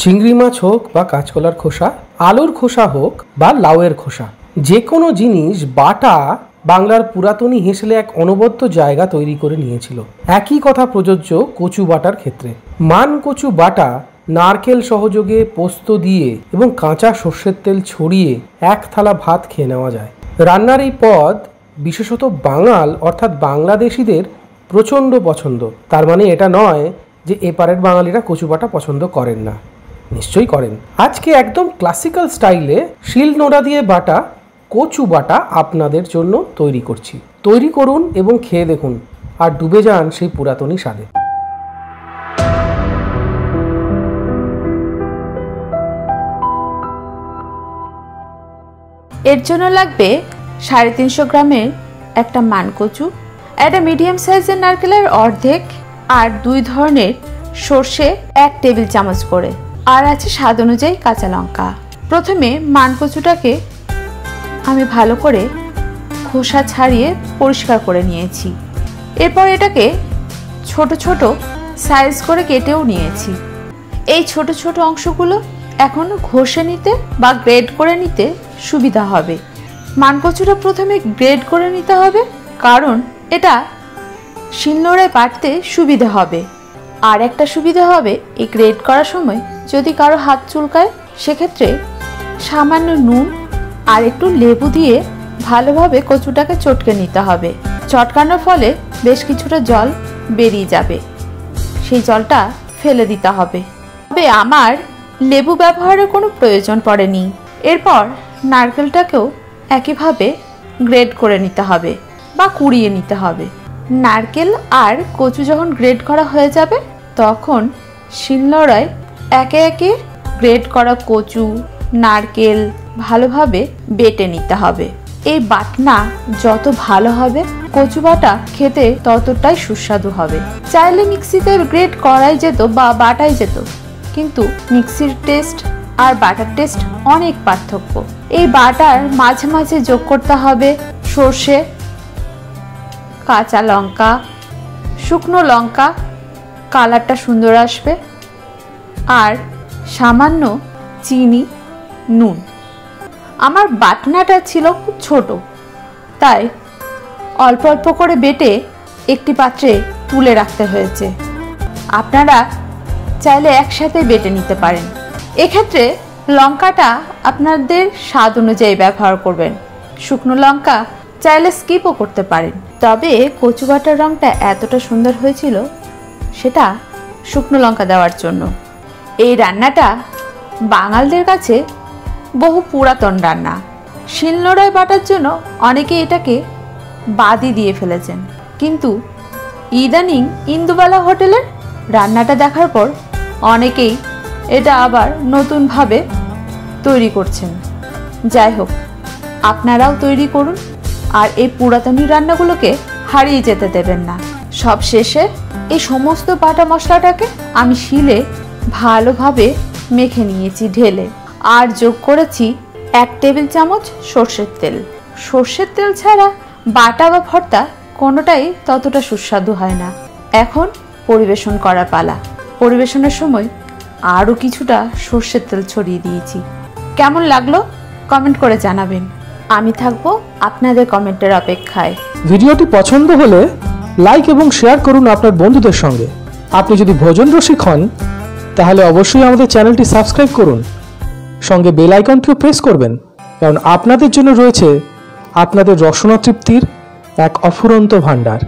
চিংড়ি মাছ হোক বা কাঁচকলার খোসা, আলুর খোসা হোক বা লাউয়ের খোসা, যে কোনো জিনিস বাটা বাংলার পুরাতনী হেঁসলে এক অনবদ্য জায়গা তৈরি করে নিয়েছিল। একই কথা প্রযোজ্য কচু বাটার ক্ষেত্রে। মান কচু বাটা নারকেল সহযোগে পোস্ত দিয়ে এবং কাঁচা সর্ষের তেল ছড়িয়ে এক থালা ভাত খেয়ে নেওয়া যায়। রান্নার এই পদ বিশেষত বাঙাল অর্থাৎ বাংলাদেশিদের প্রচণ্ড পছন্দ। তার মানে এটা নয় যে এপারের বাঙালিরা কচু বাটা পছন্দ করেন না, নিশ্চয়ই করেন। আজকে একদম ক্লাসিক্যাল স্টাইলে শিল নোড়া দিয়ে বাটা কচু বাটা আপনাদের জন্য তৈরি করছি। তৈরি করুন এবং খেয়ে দেখুন, আর ডুবে যান সেই পুরাতনী স্বাদে। এর জন্য লাগবে 350 গ্রামের একটা মানকচু, একটা মিডিয়াম সাইজের নারকেলের অর্ধেক, আর 2 ধরনের সর্ষে 1 টেবিল চামচ করে, আর আছে স্বাদ অনুযায়ী কাঁচা লঙ্কা। প্রথমে মানকচুটাকে আমি ভালো করে খোসা ছাড়িয়ে পরিষ্কার করে নিয়েছি। এরপর এটাকে ছোট ছোট সাইজ করে কেটেও নিয়েছি। এই ছোট ছোট অংশগুলো এখন ঘষে নিতে বা গ্রেড করে নিতে সুবিধা হবে। মানকচুটা প্রথমে গ্রেড করে নিতে হবে, কারণ এটা শিলনোড়ায় বাটতে সুবিধা হবে। আর একটা সুবিধা হবে, এই গ্রেড করার সময় যদি কারো হাত চুলকায়, সেক্ষেত্রে সামান্য নুন আর একটু লেবু দিয়ে ভালোভাবে কচুটাকে চটকে নিতে হবে। চটকানোর ফলে বেশ কিছুটা জল বেরিয়ে যাবে, সেই জলটা ফেলে দিতে হবে। তবে আমার লেবু ব্যবহারের কোনো প্রয়োজন পড়েনি। এরপর নারকেলটাকেও একইভাবে গ্রেড করে নিতে হবে বা কুড়িয়ে নিতে হবে। নারকেল আর কচু যখন গ্রেড করা হয়ে যাবে, তখন শিলনোড়ায় একে একে গ্রেড করা কচু নারকেল ভালোভাবে বেটে নিতে হবে। এই বাটনা যত ভালো হবে, কচু বাটা খেতে ততটাই সুস্বাদু হবে। চাইলে মিক্সিতে গ্রেড করাই যেত বা বাটাই যেত, কিন্তু মিক্সির টেস্ট আর বাটার টেস্ট অনেক পার্থক্য। এই বাটার মাঝে মাঝে যোগ করতে হবে সর্ষে, কাঁচা লঙ্কা, শুকনো লঙ্কা, কালারটা সুন্দর আসবে, আর সামান্য চিনি, নুন। আমার বাটনাটা ছিল খুব ছোট, তাই অল্প অল্প করে বেটে একটি পাত্রে তুলে রাখতে হয়েছে। আপনারা চাইলে একসাথে বেটে নিতে পারেন। এক্ষেত্রে লঙ্কাটা আপনাদের স্বাদ অনুযায়ী ব্যবহার করবেন। শুকনো লঙ্কা চাইলে স্কিপও করতে পারেন। তবে কচু বাটার রঙটা এতটা সুন্দর হয়েছিল, সেটা শুকনো লঙ্কা দেওয়ার জন্য। এই রান্নাটা বাঙালদের কাছে বহু পুরাতন রান্না। শিলনোড়ায় বাটার জন্য অনেকে এটাকে বাদি দিয়ে ফেলেছেন, কিন্তু ইদানিং ইন্দুবালা হোটেলের রান্নাটা দেখার পর অনেকেই এটা আবার নতুনভাবে তৈরি করছেন। যাই হোক, আপনারাও তৈরি করুন, আর এই পুরাতনী রান্নাগুলোকে হারিয়ে যেতে দেবেন না। সব শেষে এই সমস্ত বাটা মশলাটাকে আমি শিলে ভালোভাবে মেখে নিয়েছি ঢেলে, আর যোগ করেছি 1 টেবিল চামচ সর্ষের তেল। সর্ষের তেল ছাড়া বাটা বা ভর্তা কোনোটাই ততটা সুস্বাদু হয় না। এখন পরিবেশন করা পালা। পরিবেশনের সময় আরও কিছুটা সর্ষের তেল ছড়িয়ে দিয়েছি। কেমন লাগলো কমেন্ট করে জানাবেন। আমি থাকবো আপনাদের কমেন্টের অপেক্ষায়। ভিডিওটি পছন্দ হলে লাইক এবং শেয়ার করুন আপনার বন্ধুদের সঙ্গে। আপনি যদি ভোজন রসিক হন, তাহলে অবশ্যই আমাদের চ্যানেলটি সাবস্ক্রাইব করুন, সঙ্গে বেল আইকনটিও প্রেস করবেন, কারণ আপনাদের জন্য রয়েছে আপনাদের রসনা তৃপ্তির এক অফুরন্ত ভাণ্ডার।